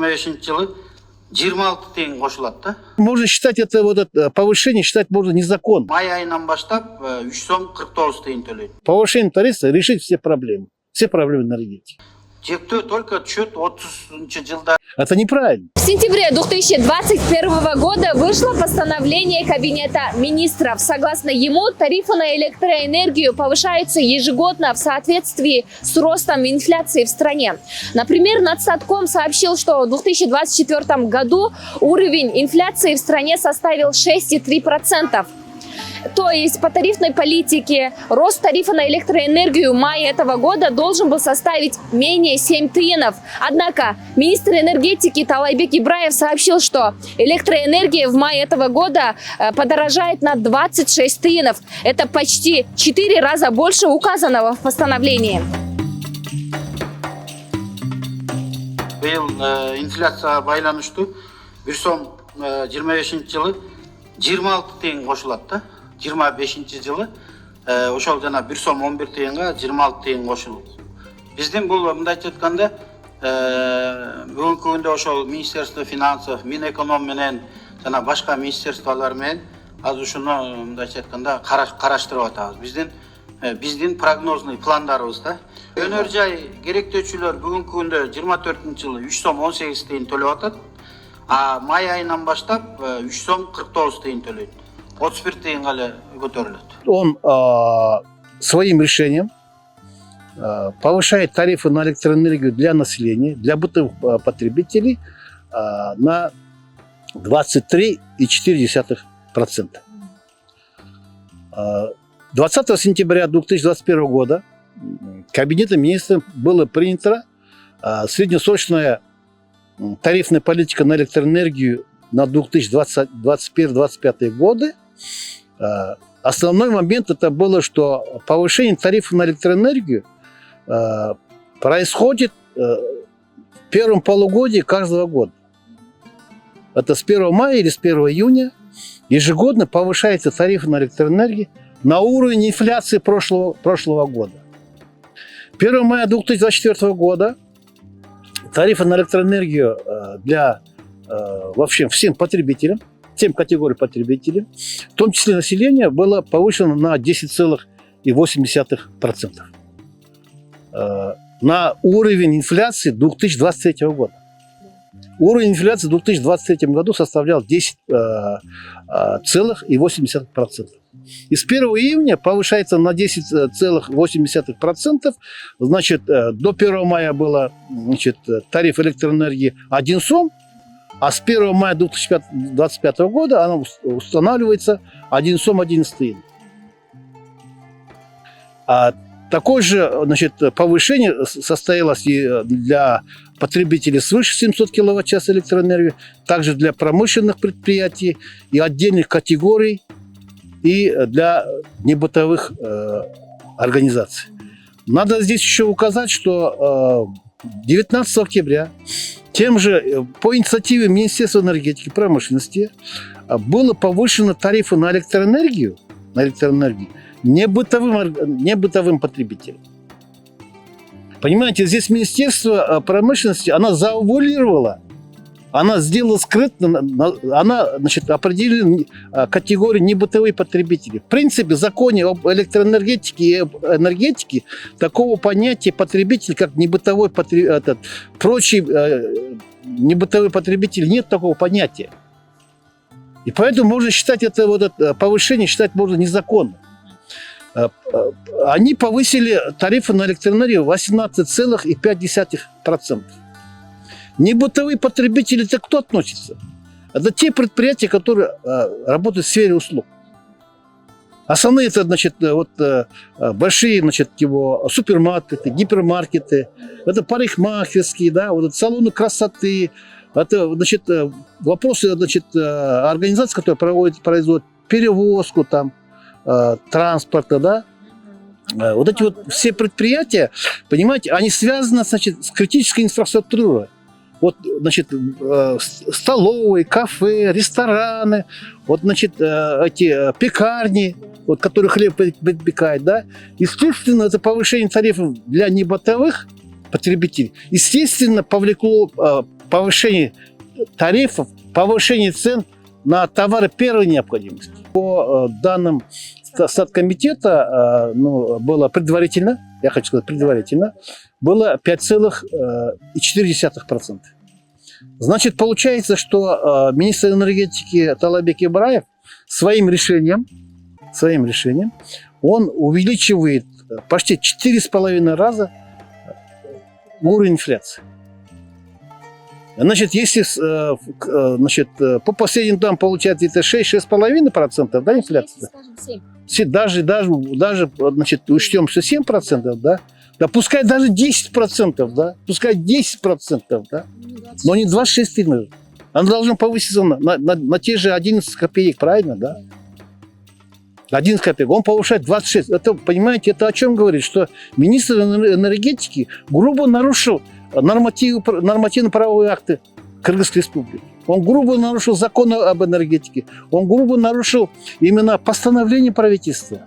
25 жылы 26 тиын кошулат да. Можно считать это вот это повышение, считать можно незаконно. Май айынан баштап 3 сом 49 тиын төлөйт. Повышение тарифа решит все проблемы энергетики. Жектөө только түшөт 30 жылда. Это неправильно. В сентябре 2021 года вышло постановление Кабинета министров. Согласно ему, тарифы на электроэнергию повышаются ежегодно в соответствии с ростом инфляции в стране. Например, Нацстатком сообщил, что в 2024 году уровень инфляции в стране составил 6,3%. То есть по тарифной политике рост тарифа на электроэнергию в мае этого года должен был составить менее 7 тиынов. Однако министр энергетики Таалайбек Ибраев сообщил, что электроэнергия в мае этого года подорожает на 26 тиынов. Это почти 4 раза больше указанного в постановлении. Быйыл инфляция байланыштуу 1 сом 25 жылы 26 тиын кошулат да. 25 жылы ошол жана 1 сом 11 тиынга 26 тиын кошулду. Биздин бул мындайча айтканда бүгүнкү күндө ошол Министерство финансов, Минэконом менен жана башка министерстволор менен азыр ушуну мындайча айтканда караштырып атабыз. Биздин прогнозный пландарыбыз да. Өнөр жай керектөөчүлөр бүгүнкү күндө 24 жылы 3 сом 18 тиын төлөп атат. А май айынан баштап 3 сом 49 тиын төлөйт. 31 тиынга эле көтөрүлөт. Он своим решением повышает тарифы на электроэнергию для населения, для бытовых потребителей на 23,4%. 20 сентября 2021 года Кабинетом министров было принято среднесрочная тарифная политика на электроэнергию на 2021-2025 годы. Основной момент это было, что повышение тарифа на электроэнергию происходит в первом полугодии каждого года. Это с 1 мая или с 1 июня ежегодно повышается тариф на электроэнергию на уровень инфляции прошлого года. 1 мая 2024 года тарифы на электроэнергию для вообще всем потребителям, всем категориям потребителей, в том числе населения, было повышено на 10,8% на уровень инфляции 2023 года. Уровень инфляции в 2023 году составлял 10,8%. И с 1 июня повышается на 10,8%. Значит, до 1 мая был тариф электроэнергии 1 сом, а с 1 мая 2025 года она устанавливается 1 сом 11 тиын. Такое же повышение состоялось и для потребителей свыше 700 кВт-час электроэнергии, также для промышленных предприятий и отдельных категорий, и для небытовых организаций. Надо здесь еще указать, что 19 октября тем же по инициативе Министерства энергетики и промышленности было повышено тарифы на электроэнергию небытовым потребителям. Понимаете, здесь Министерство промышленности, она заувулировала, она сделала скрытно, она определила категорию небытовые потребители. В принципе, в законе об электроэнергетике и об энергетике такого понятия потребитель, как небытовой прочий небытовой потребитель, нет такого понятия. И поэтому можно считать это повышение можно незаконно. Они повысили тарифы на электроэнергию 18,5%. Небытовые потребители, это кто относится? Это те предприятия, которые работают в сфере услуг. Основные это, большие, супермаркеты, гипермаркеты, это парикмахерские, да, салоны красоты, это, вопросы, организации, которые производят перевозку транспорта, да. Вот эти все предприятия, понимаете, они связаны, с критической инфраструктурой. Столовые, кафе, рестораны, эти пекарни, которые хлеб пекают, да. Естественно, это повышение тарифов для небытовых потребителей, естественно, повлекло повышение тарифов, повышение цен на товары первой необходимости. По данным Статкомитета, было предварительно, я хочу сказать предварительно, было 5,4%. Значит, получается, что министр энергетики Таалайбек Ибраев своим решением, он увеличивает почти 4,5 раза уровень инфляции. Значит, если по последним данным получается это 6,5%, да, инфляция? Даже значит, учтем, что 7%, да, пускай даже 10%, да, пускай 10%, да, но не 26 тысяч. Она должна повыситься на те же 11 копеек, правильно, да? 11 копеек, он повышает 26. Это, понимаете, это о чем говорит? Что министр энергетики грубо нарушил нормативно-правовые акты Кыргызской республики. Он грубо нарушил законы об энергетике. Он грубо нарушил именно постановление правительства.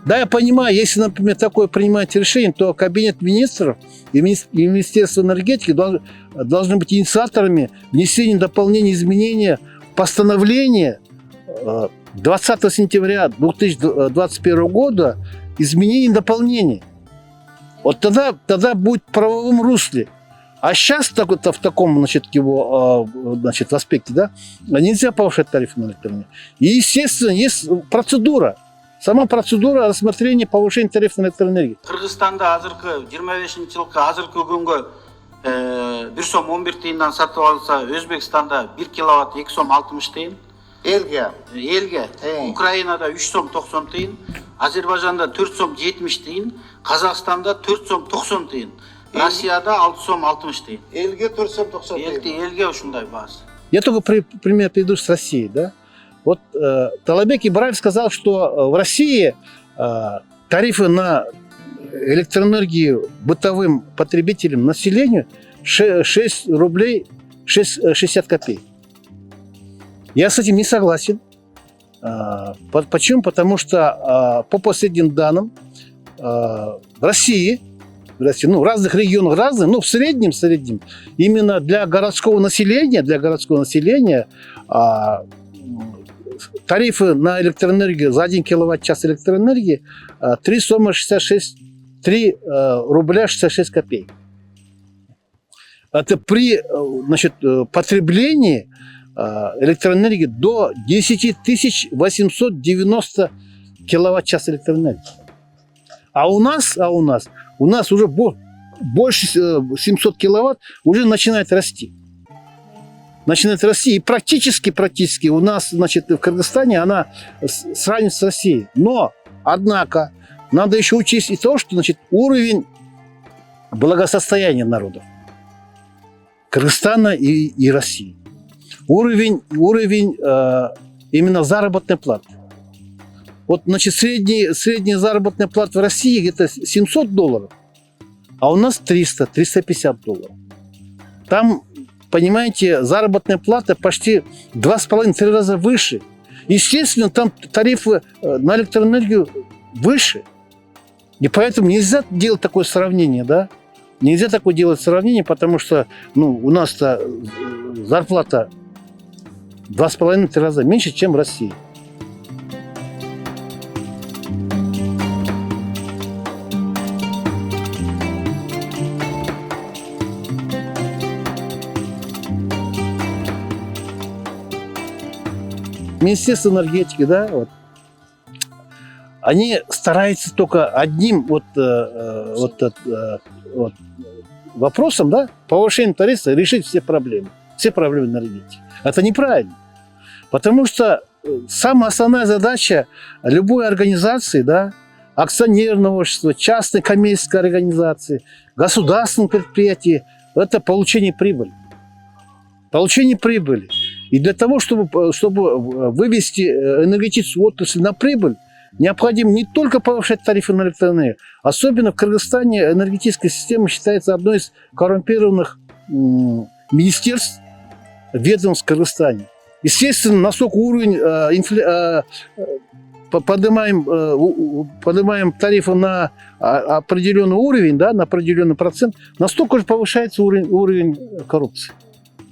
Да, я понимаю, если, например, такое принимаете решение, то Кабинет министров и Министерство энергетики должны быть инициаторами внесения дополнений, изменения в постановление 20 сентября 2021 года изменений и дополнений. Вот тогда будет в правовом русле. А сейчас в таком, в аспекте, да, нельзя повышать тарифы на электроэнергию. И, естественно, есть процедура. Сама процедура рассмотрения повышения тарифов на электроэнергию. Кыргызстанда азыркы 25 жылкы азыркы күнгө 1 сом 11 тыйындан сатып алса, Өзбекстанда 1 киловатт 2 сом 60 тыйын. Элге. Украинада 3 сом 90 тыйын, Азербайжанда 4 сом 70 тыйын, Казакстанда 4 сом 90 тыйын, Россияда 6 сом 60 тыйын. Элге 4 сом 90 тыйын. Элге ушундай баасы. Я только пример приведу с России, да. Вот Таалайбек Ибраев сказал, что в России тарифы на электроэнергию бытовым потребителям, населению 6 рублей 60 копеек. Я с этим не согласен. Почему? Потому что по последним данным в России, в разных регионах разные, но в среднем, именно для городского населения тарифы на электроэнергию за 1 киловатт-час электроэнергии 3 рубля 66 копеек. Это при потреблении электроэнергии до 10 890 киловатт-час электроэнергии. А у нас уже больше 700 киловатт уже начинает расти. И практически у нас, в Кыргызстане она сравнится с Россией. Но, однако, надо еще учесть и то, что, уровень благосостояния народов Кыргызстана и России. Уровень именно заработной платы. Вот, средняя заработная плата в России где-то $700, а у нас $300-350. Там, понимаете, заработная плата почти 2,5-3 раза выше. Естественно, там тарифы на электроэнергию выше. И поэтому нельзя делать такое сравнение, да? Нельзя такое делать сравнение, потому что у нас-то зарплата 2,5-3 раза меньше, чем в России. Министерство энергетики, да, они стараются только одним вопросом, да, повышением тарифа решить все проблемы энергетики. Это неправильно. Потому что самая основная задача любой организации, да, акционерного общества, частной коммерческой организации, государственного предприятия – это получение прибыли. И для того, чтобы вывести энергетическую отрасль на прибыль, необходимо не только повышать тарифы на электроэнергию. Особенно в Кыргызстане энергетическая система считается одной из коррумпированных министерств, ведомств в Кыргызстане. Естественно, насколько уровень поднимаем тарифы на определенный уровень, да, на определенный процент, настолько же повышается уровень коррупции.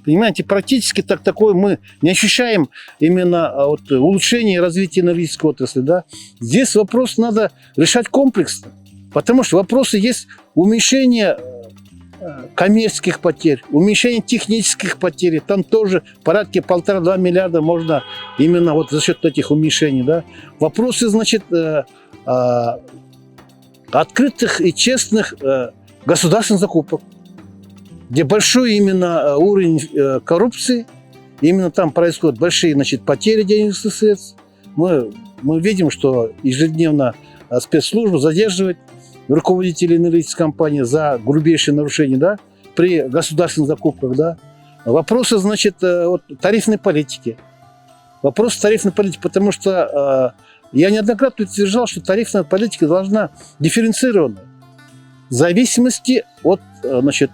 Понимаете, практически такое мы не ощущаем именно вот, улучшение и развития энергетической отрасли. Да? Здесь вопрос надо решать комплексно, потому что вопросы есть уменьшение коммерческих потерь, уменьшение технических потерь. Там тоже порядка 1,5-2 миллиарда можно именно вот за счет этих уменьшений. Да? Вопросы, значит, открытых и честных государственных закупок, где большой именно уровень коррупции, именно там происходят большие, значит, потери денежных средств. Мы видим, что ежедневно спецслужбы задерживают руководителей энергетической компании за грубейшие нарушения, да, при государственных закупках. Да. Вопросы, значит, вот, тарифной политики. Вопрос тарифной политики, потому что я неоднократно утверждал, что тарифная политика должна дифференцирована в зависимости от, значит,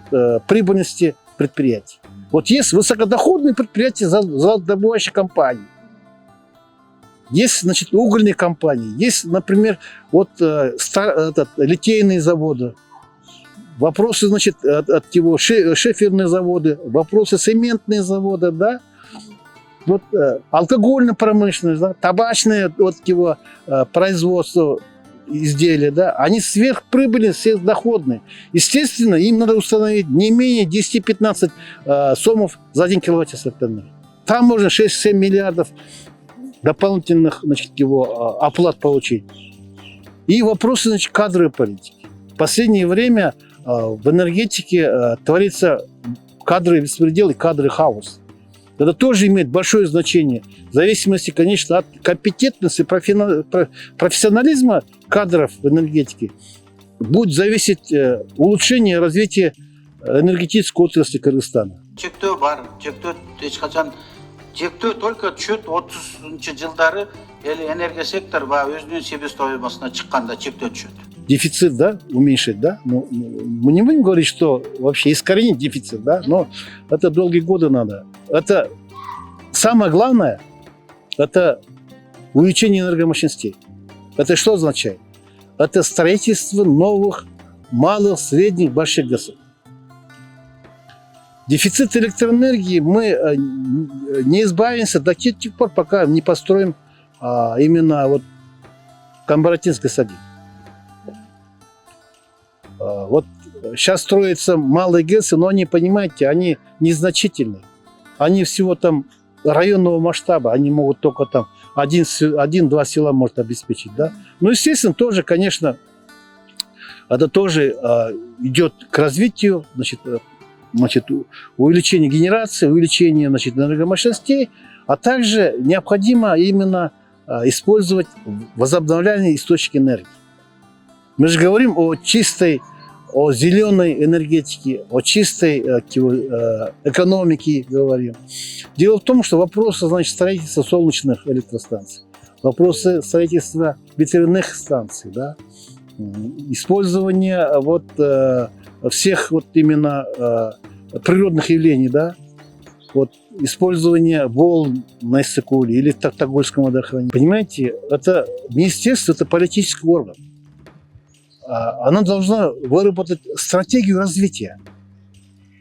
прибыльности предприятий. Вот есть высокодоходные предприятия золотодобывающих компаний, есть, значит, угольные компании, есть, например, вот литейные заводы, вопросы, значит, от его шиферные заводы, вопросы цементные заводы, да, вот алкогольная промышленность, да, табачное вот его производство изделия, да, они сверхприбыльные, сверхдоходные. Естественно, им надо установить не менее 10-15 сомов за 1 киловатт-час энергии. Там можно 6-7 миллиардов дополнительных, значит, его оплат получить. И вопросы, значит, кадровой политики. В последнее время в энергетике творится кадровый беспредел и кадровый хаос. Это тоже имеет большое значение. В зависимости, конечно, от компетентности, профессионализма кадров в энергетике будет зависеть улучшение развития энергетической отрасли Кыргызстана. Чектөө бар, чектөө ешкачан чектөө только чөт 30 жылдары эле энергия сектор өзүнүн себестоимостуна чыкканда чектөө түшөт. Дефицит, да, уменьшить, да? Ну, мы не будем говорить, что вообще искоренить дефицит, да, но это долгие годы надо. Это самое главное, это увеличение энергомощностей. Это что означает? Это строительство новых, малых, средних, больших ГЭСов. Дефицит электроэнергии мы не избавимся до тех пор, пока не построим именно вот Камбаратинский садик. Вот сейчас строятся малые ГЭСы, но они, понимаете, они незначительные. Они всего там районного масштаба, они могут только там 1-2 села может обеспечить. Да? Ну, естественно, тоже, конечно, это тоже идет к развитию, значит, увеличение генерации, увеличение, значит, энергомощностей, а также необходимо именно использовать возобновляемые источники энергии. Мы же говорим о чистой, о зеленой энергетике, о чистой экономике говорим. Дело в том, что вопросы, значит, строительства солнечных электростанций, вопросы строительства ветряных станций, да, использование вот всех вот именно природных явлений, да, вот использование волн на Иссык-Куле или в Токтагольском водохранилище. Понимаете, это министерство, это политический орган. Она должна выработать стратегию развития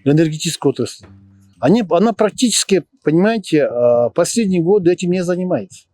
энергетической отрасли. Она практически, понимаете, последние годы этим не занимается.